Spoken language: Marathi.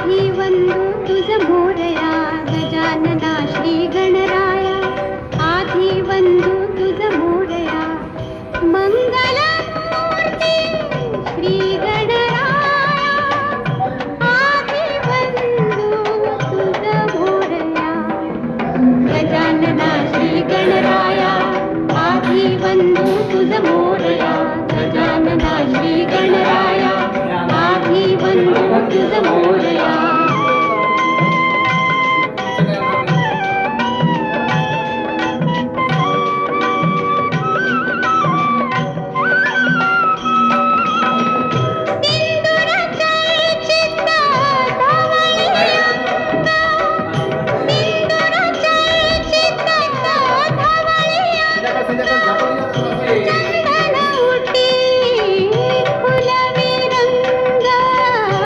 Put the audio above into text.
आधी वंदू तुझ मोरया गजानना श्री गणराया आधी वंदू तुझ मोरया मंगल मूर्ती श्री गणराया आधी वंदू तुझ मोरया गजानना श्री गणराया आधी वंदू तुझ मोरया गजानना श्री गणराया आधी वंदू तुझ मोरया